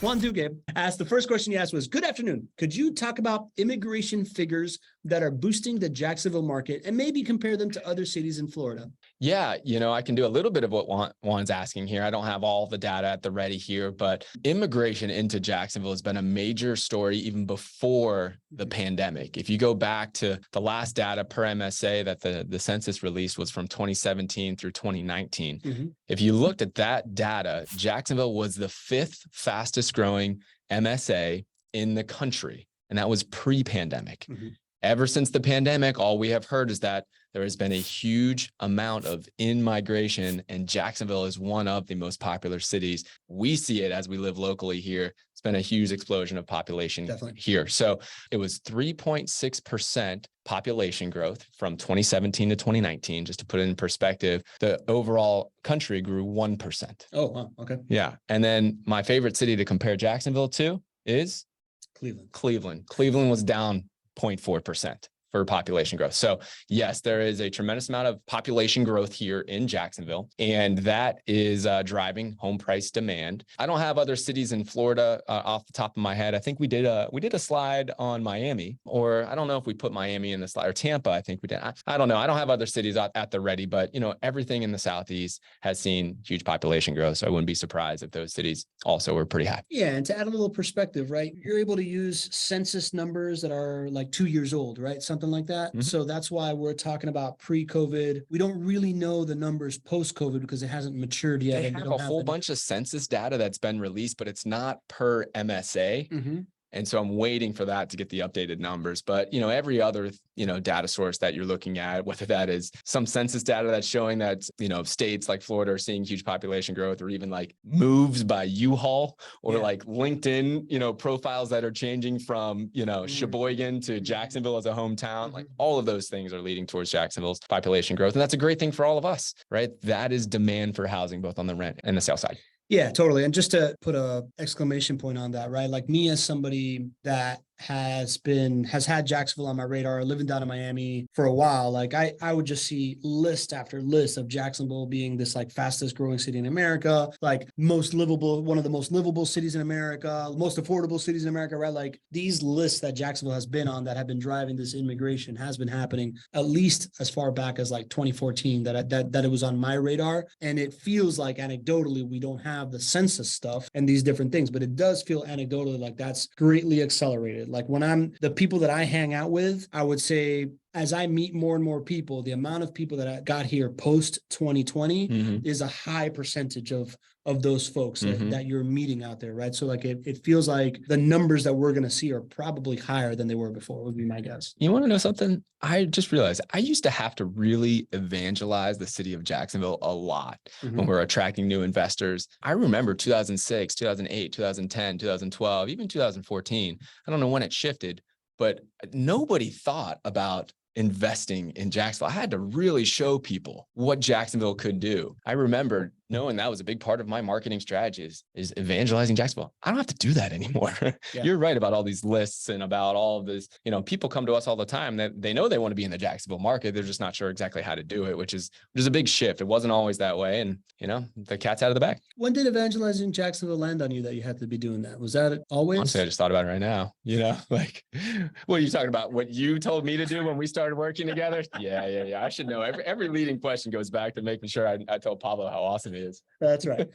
Juan Duque asked, the first question he asked was, good afternoon. Could you talk about immigration figures that are boosting the Jacksonville market and maybe compare them to other cities in Florida? Yeah, I can do a little bit of what Juan's asking here. I don't have all the data at the ready here, but immigration into Jacksonville has been a major story even before the pandemic. If you go back to the last data per MSA that the census released was from 2017 through 2019. If you looked at that data, Jacksonville was the 5th fastest growing MSA in the country, and that was pre-pandemic. Ever since the pandemic, all we have heard is that there has been a huge amount of in-migration, and Jacksonville is one of the most popular cities. We see it as we live locally here. It's been a huge explosion of population here. So it was 3.6% population growth from 2017 to 2019. Just to put it in perspective, the overall country grew 1%. Oh, wow. Okay. Yeah. And then my favorite city to compare Jacksonville to is Cleveland. Cleveland was down 0.4% for population growth. So yes, there is a tremendous amount of population growth here in Jacksonville, and that is driving home price demand. I don't have other cities in Florida off the top of my head. I think we did a slide on Miami, or I don't know if we put Miami in the slide, or Tampa. I think we did. I don't know. I don't have other cities at the ready, but everything in the Southeast has seen huge population growth. So I wouldn't be surprised if those cities also were pretty high. Yeah, and to add a little perspective, right? You're able to use census numbers that are like 2 years old, right? Something like that. So that's why we're talking about pre-COVID. We don't really know the numbers post-COVID because it hasn't matured yet. They have a whole bunch of census data that's been released, but it's not per MSA. And so I'm waiting for that to get the updated numbers. But, every other, data source that you're looking at, whether that is some census data that's showing that, states like Florida are seeing huge population growth, or even like moves by U-Haul, or like LinkedIn, profiles that are changing from, Sheboygan to Jacksonville as a hometown, like all of those things are leading towards Jacksonville's population growth. And that's a great thing for all of us, right? That is demand for housing, both on the rent and the sale side. Yeah, totally. And just to put a exclamation point on that, right? Like me as somebody that has had Jacksonville on my radar, living down in Miami for a while, like I would just see list after list of Jacksonville being this like fastest growing city in America, like most livable, one of the most livable cities in America, most affordable cities in America, right? Like these lists that Jacksonville has been on that have been driving this immigration has been happening at least as far back as like 2014 that it was on my radar. And it feels like anecdotally, we don't have the census stuff and these different things, but it does feel anecdotally like that's greatly accelerated. Like when the people that I hang out with, I would say as I meet more and more people, the amount of people that I got here post 2020 is a high percentage of those folks that you're meeting out there, right? So like it feels like the numbers that we're going to see are probably higher than they were before, would be my guess. You want to know something? I just realized I used to have to really evangelize the city of Jacksonville a lot when we're attracting new investors. I remember 2006, 2008, 2010, 2012, even 2014. I don't know when it shifted, but nobody thought about investing in Jacksonville. I had to really show people what Jacksonville could do. I remember knowing that was a big part of my marketing strategy is evangelizing Jacksonville. I don't have to do that anymore. You're right about all these lists and about all of this. People come to us all the time that they know they want to be in the Jacksonville market. They're just not sure exactly how to do it, which is a big shift. It wasn't always that way. And, the cat's out of the bag. When did evangelizing Jacksonville land on you that you had to be doing that? Was that always? Honestly, I just thought about it right now. Like, what are you talking about? What you told me to do when we started working together? Yeah. I should know. Every leading question goes back to making sure I told Pablo how awesome he is. That's right.